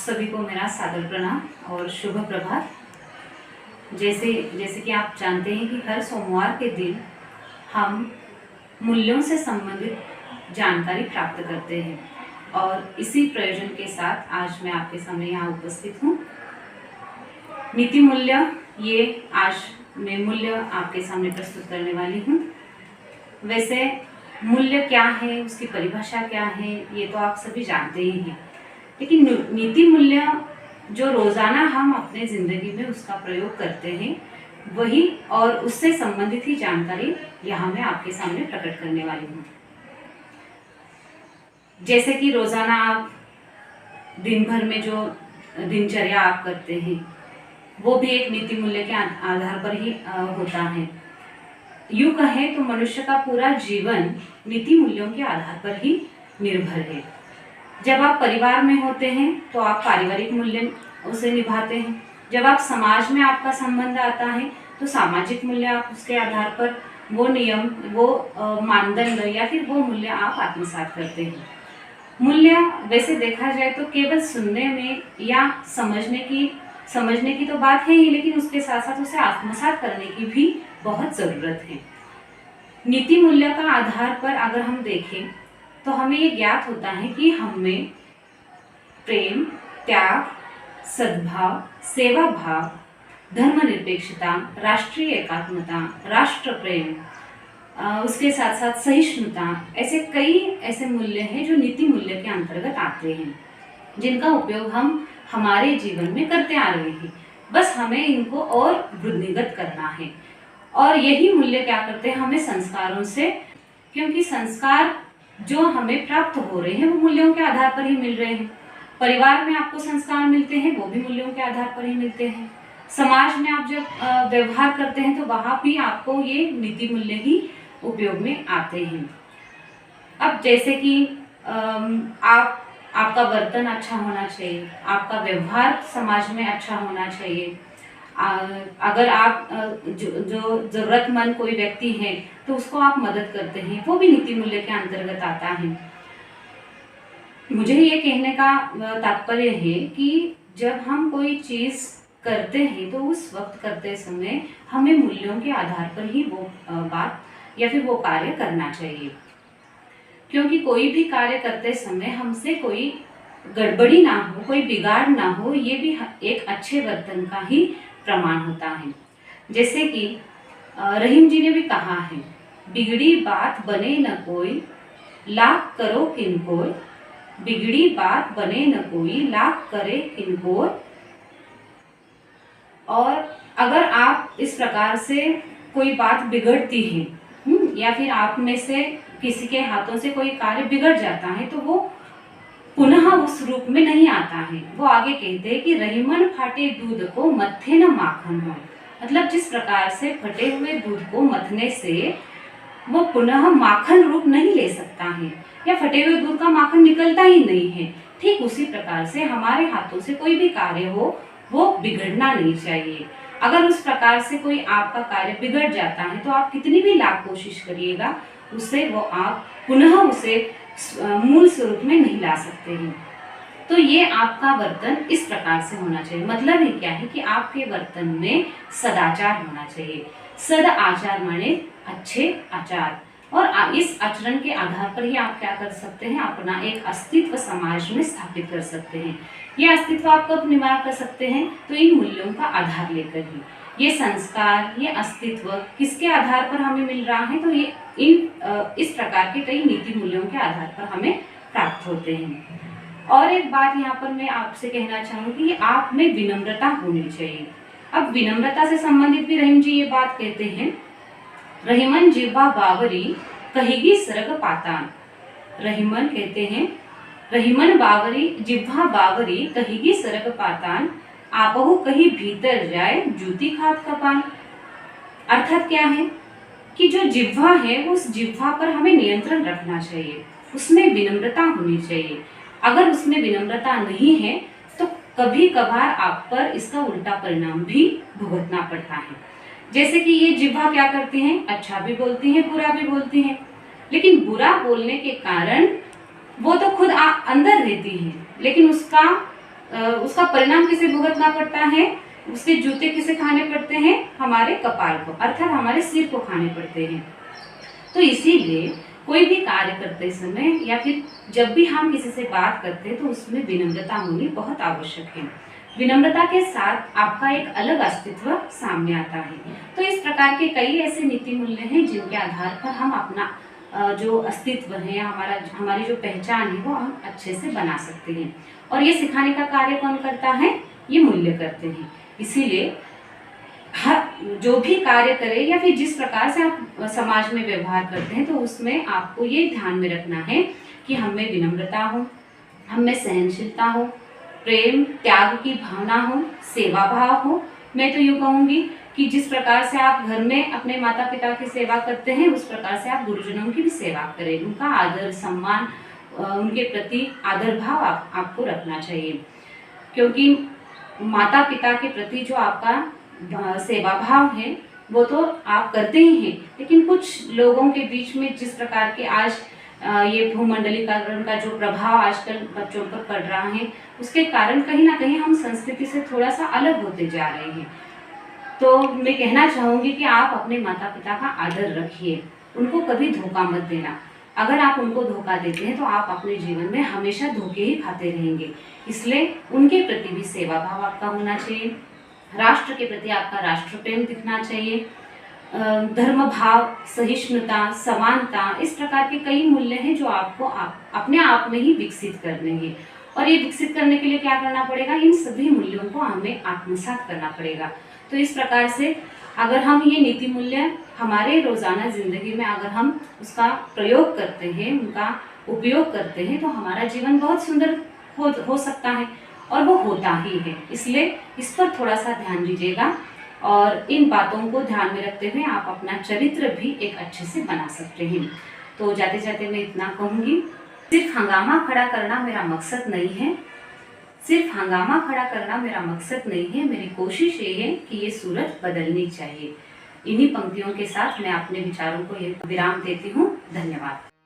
सभी को मेरा सादर प्रणाम और शुभ प्रभात। जैसे जैसे कि आप जानते हैं कि हर सोमवार के दिन हम मूल्यों से संबंधित जानकारी प्राप्त करते हैं और इसी प्रयोजन के साथ आज मैं आपके सामने यहाँ उपस्थित हूँ। नीति मूल्य, ये आज मैं मूल्य आपके सामने प्रस्तुत करने वाली हूँ। वैसे मूल्य क्या है, उसकी परिभाषा क्या है, ये तो आप सभी जानते ही हैं, लेकिन नीति मूल्य जो रोज़ाना हम अपने ज़िंदगी में उसका प्रयोग करते हैं वही और उससे संबंधित ही जानकारी यहाँ मैं आपके सामने प्रकट करने वाली हूँ। जैसे कि रोज़ाना आप दिन भर में जो दिनचर्या आप करते हैं वो भी एक नीति मूल्य के आधार पर ही होता है। यूँ कहें तो मनुष्य का पूरा जीवन नीति मूल्यों के आधार पर ही निर्भर है। जब आप परिवार में होते हैं तो आप पारिवारिक मूल्य उसे निभाते हैं। जब आप समाज में आपका संबंध आता है तो सामाजिक मूल्य आप उसके आधार पर वो नियम, वो मानदंड या फिर वो मूल्य आप आत्मसात करते हैं। मूल्य वैसे देखा जाए तो केवल सुनने में या समझने की तो बात है ही, लेकिन उसके साथ साथ उसे आत्मसात करने की भी बहुत ज़रूरत है। नीति मूल्य का आधार पर अगर हम देखें तो हमें ये ज्ञात होता है कि हमें प्रेम, त्याग, सद्भाव, सेवा भाव, धर्मनिरपेक्षता, राष्ट्रीय एकात्मता, राष्ट्र प्रेम, उसके साथ साथ सहिष्णुता, ऐसे कई ऐसे मूल्य हैं जो नीति मूल्य के अंतर्गत आते हैं, जिनका उपयोग हम हमारे जीवन में करते आ रहे हैं। बस हमें इनको और वृद्धिगत करना है। और यही मूल्य क्या करते हैं, हमें संस्कारों से, क्योंकि संस्कार जो हमें प्राप्त हो रहे हैं वो मूल्यों के आधार पर ही मिल रहे हैं। परिवार में आपको संस्कार मिलते हैं वो भी मूल्यों के आधार पर ही मिलते हैं। समाज में आप जब व्यवहार करते हैं तो वहाँ भी आपको ये नीति मूल्य ही उपयोग में आते हैं। अब जैसे कि आपका बर्तन अच्छा होना चाहिए, आपका व्यवहार समाज में अच्छा होना चाहिए। अगर आप जो ज़रूरतमंद कोई व्यक्ति है तो उसको आप मदद करते हैं, वो भी नीति मूल्य के अंतर्गत आता है। मुझे ये कहने का तात्पर्य है कि जब हम कोई चीज़ करते हैं तो उस वक्त करते समय हमें मूल्यों के आधार पर ही वो बात या फिर वो कार्य करना चाहिए, क्योंकि कोई भी कार्य करते समय हमसे कोई गड़बड़ी ना हो, कोई बिगाड़ ना हो, ये भी एक अच्छे वर्तन का ही प्रमाण होता है। जैसे कि रहीम जी ने भी कहा है, बिगड़ी बात बने न कोई, लाख करो किनको, बिगड़ी बात बने न कोई, लाख करे किनको। और अगर आप इस प्रकार से कोई बात बिगड़ती है या फिर आप में से किसी के हाथों से कोई कार्य बिगड़ जाता है तो वो पुनः उस रूप में नहीं आता है। वो आगे कहते हैं कि रहीमन फाटे दूध को मत्थे न माखन हो, मतलब जिस प्रकार से फटे हुए दूध को मथने से वो पुनः माखन रूप नहीं ले सकता है या फटे हुए दूध का माखन निकलता ही नहीं है, ठीक उसी प्रकार से हमारे हाथों से कोई भी कार्य हो वो बिगड़ना नहीं चाहिए। अगर उस प्रकार से कोई आपका कार्य बिगड़ जाता है तो आप कितनी भी लाख कोशिश करिएगा उससे वो आप पुनः उसे मूल स्वरूप में नहीं ला सकते हैं। तो ये आपका वर्तन इस प्रकार से होना चाहिए। मतलब ही क्या है कि आपके वर्तन में सदाचार होना चाहिए। सद आचार माने अच्छे आचार, और इस आचरण के आधार पर ही आप क्या कर सकते हैं, अपना एक अस्तित्व समाज में स्थापित कर सकते हैं। ये अस्तित्व आप कब निर्माण कर सकते हैं, तो इन मूल्यों का आधार लेकर ही। ये संस्कार, ये अस्तित्व किसके आधार पर हमें मिल रहा है, तो ये इस प्रकार के कई नीति मूल्यों के आधार पर हमें प्राप्त होते हैं। और एक बात यहाँ पर मैं आपसे कहना चाहूँगी कि आप में विनम्रता होनी चाहिए। अब विनम्रता से संबंधित भी रहीम जी ये बात कहते हैं, रहीमन जिह्वा बावरी कहेगी सरग पातान। रहीमन कहते हैं, रहीमन बावरी जिह्वा बावरी कहेगी सरग पातान, आपहु कहीं भीतर जाए जूती खात कपान। अर्थात क्या है कि जो जिह्वा है उस जिह्वा पर हमें नियंत्रण रखना चाहिए, उसमें विनम्रता होनी चाहिए। अगर उसमें विनम्रता नहीं है तो कभी कभार आप पर इसका उल्टा परिणाम भी भुगतना पड़ता है। जैसे कि ये जिह्वा क्या करती हैं, अच्छा भी बोलती हैं, बुरा भी बोलती हैं, लेकिन बुरा बोलने के कारण वो तो खुद अंदर रहती है, लेकिन उसका उसका परिणाम किसे भुगतना पड़ता है? उसके जूते किसे खाने पड़ते हैं? हमारे कपाल को, अर्थात हमारे सिर को खाने पड़ते हैं। तो इसीलिए कोई भी कार्य करते समय या फिर जब भी हम किसी से बात करते हैं तो उसमें विनम्रता होनी बहुत आवश्यक है। विनम्रता के साथ आपका एक अलग अस्तित्व सामने आता है। तो इस प्रकार के कई ऐसे नीति मूल्य हैं जिनके आधार पर हम अपना जो अस्तित्व है, हमारी जो पहचान है वो हम अच्छे से बना सकते हैं। और ये सिखाने का कार्य कौन करता है? ये मूल्य करते हैं। इसीलिए हर जो भी कार्य करें या फिर जिस प्रकार से आप समाज में व्यवहार करते हैं, तो उसमें आपको ये ध्यान में रखना है कि हम में विनम्रता हो, हम में सहनशीलता हो, प्रेम त्याग की भावना हो, सेवा भाव हो। मैं तो यूँ कहूँगी कि जिस प्रकार से आप घर में अपने माता पिता की सेवा करते हैं, उस प्रकार से आप गुरुजनों की भी सेवा करें। उनका आदर सम्मान, उनके प्रति आदर भाव आपको रखना चाहिए, क्योंकि माता पिता के प्रति जो आपका सेवा भाव है वो तो आप करते ही हैं, लेकिन कुछ लोगों के बीच में जिस प्रकार के आज ये भूमंडलीकरण का जो प्रभाव आजकल बच्चों पर पड़ रहा है, उसके कारण कहीं ना कहीं हम संस्कृति से थोड़ा सा अलग होते जा रहे हैं। तो मैं कहना चाहूँगी कि आप अपने माता पिता का आदर रखिए, उनको कभी धोखा मत देना। अगर आप उनको धोखा देते हैं तो आप अपने जीवन में हमेशा धोखे ही खाते रहेंगे। इसलिए उनके प्रति भी सेवा भाव आपका होना चाहिए, राष्ट्र के प्रति आपका राष्ट्र प्रेम दिखना चाहिए, धर्म भाव, सहिष्णुता, समानता, इस प्रकार के कई मूल्य हैं जो आपको अपने आप में ही विकसित करने हैं। और ये विकसित करने के लिए क्या करना पड़ेगा? इन सभी मूल्यों को हमें आत्मसात करना पड़ेगा। तो इस प्रकार से अगर हम ये नीति मूल्य हमारे रोज़ाना ज़िंदगी में अगर हम उसका प्रयोग करते हैं, उनका उपयोग करते हैं, तो हमारा जीवन बहुत सुंदर हो सकता है, और वो होता ही है। इसलिए इस पर थोड़ा सा ध्यान दीजिएगा, और इन बातों को ध्यान में रखते हुए आप अपना चरित्र भी एक अच्छे से बना सकते हैं। तो जाते जाते मैं इतना कहूँगी, सिर्फ हंगामा खड़ा करना मेरा मकसद नहीं है, सिर्फ हंगामा खड़ा करना मेरा मकसद नहीं है। मेरी कोशिश ये है कि ये सूरत बदलनी चाहिए। इन्हीं पंक्तियों के साथ मैं अपने विचारों को ये विराम देती हूँ। धन्यवाद।